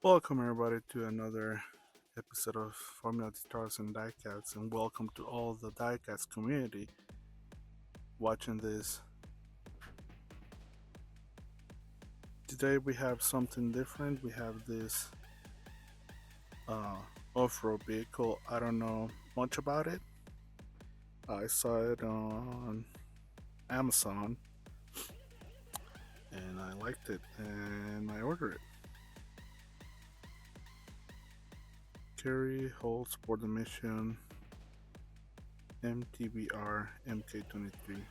Welcome everybody to another episode of Formula Stars and Diecast, and welcome to all the Diecast community watching this. Today we have something different. We have this uh, off-road vehicle. I don't know much about it. I saw it on Amazon and I liked it and I ordered it. Carry holds for the mission MTVR MK23.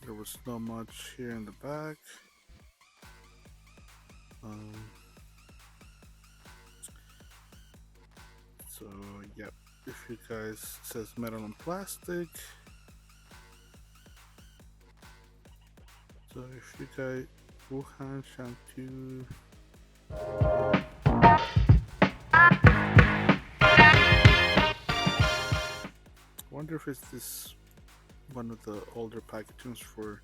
There was not much here in the back. Um, so yep, if you guys it says metal and plastic. So if you guys Wuhan Shantu. I wonder if it's this one of the older packagings for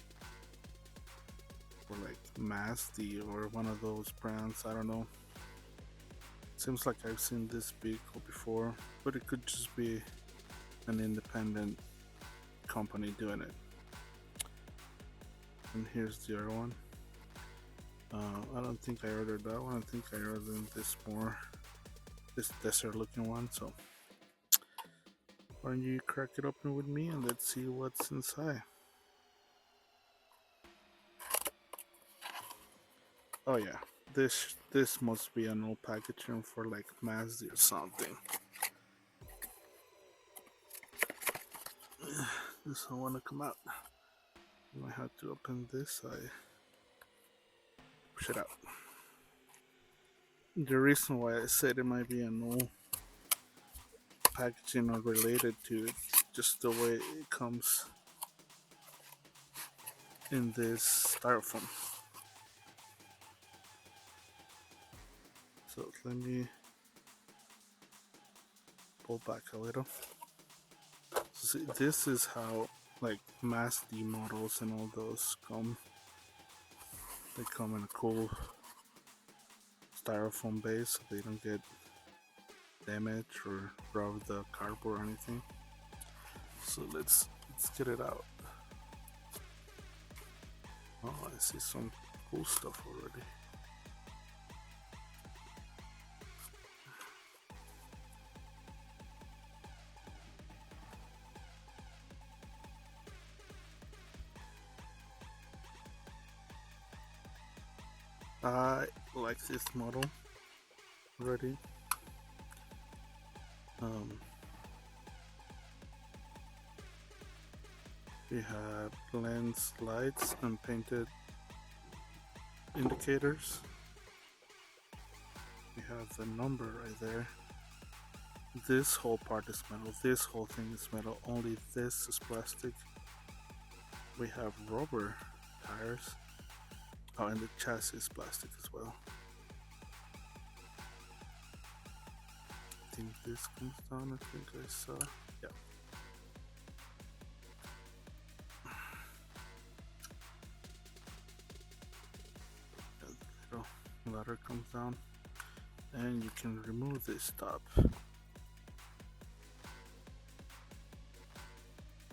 like Mazda or one of those brands. I don't know. Seems like I've seen this vehicle before, but it could just be an independent company doing it. And here's the other one. I don't think I ordered that one. I think I ordered this desert looking one. So why don't you crack it open with me and let's see what's inside. Oh yeah, this must be an old packaging for like Mazda or something. This don't want to come out. I might have to open this side. Push it out. The reason why I said it might be an old packaging or related to it, just the way it comes in this styrofoam. So let me pull back a little. So see, this is how like Mazda models and all those come. They come in a cool styrofoam base, so they don't get damaged or rub the cardboard or anything. So let's get it out. Oh, I see some cool stuff already. I like this model already. We have lens lights and painted indicators. We have the number right there. This whole part is metal. This whole thing is metal. Only this is plastic. We have rubber tires. Oh, and the chassis is plastic as well. I think this comes down. I think I saw. Yeah. The little ladder comes down, and you can remove this top.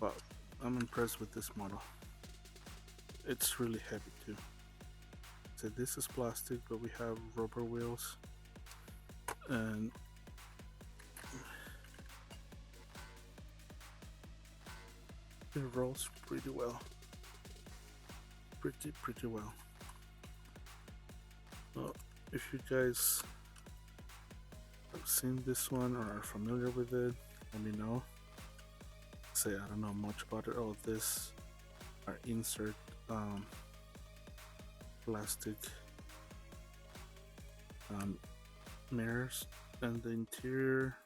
Wow, I'm impressed with this model. It's really heavy too. So this is plastic, but we have rubber wheels, and it rolls pretty well. Pretty well. Well, if you guys have seen this one or are familiar with it, let me know. Say I don't know much about it. Oh, this are insert plastic mirrors, and the interior,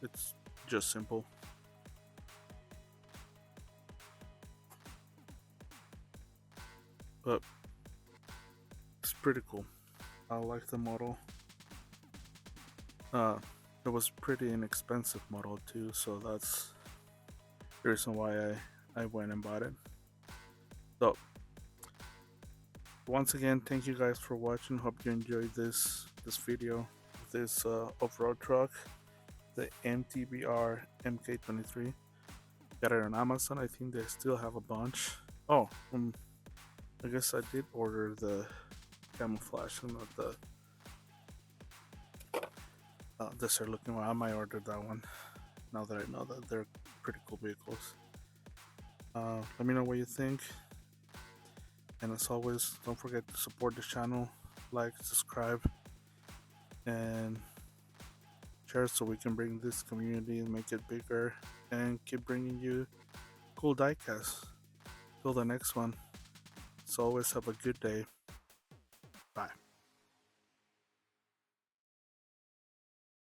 it's just simple. But it's pretty cool. I like the model. It was pretty inexpensive model too, so that's the reason why I went and bought it. So once again, thank you guys for watching. Hope you enjoyed this video, this off-road truck, the MTVR MK23. Got it on Amazon. I think they still have a bunch. Oh, I guess I did order the camouflage and not the desert looking one. I might order that one now that I know that they're pretty cool vehicles. Let me know what you think. And as always, don't forget to support the channel, like, subscribe, and share so we can bring this community and make it bigger and keep bringing you cool diecasts. Till the next one, as always, have a good day. Bye.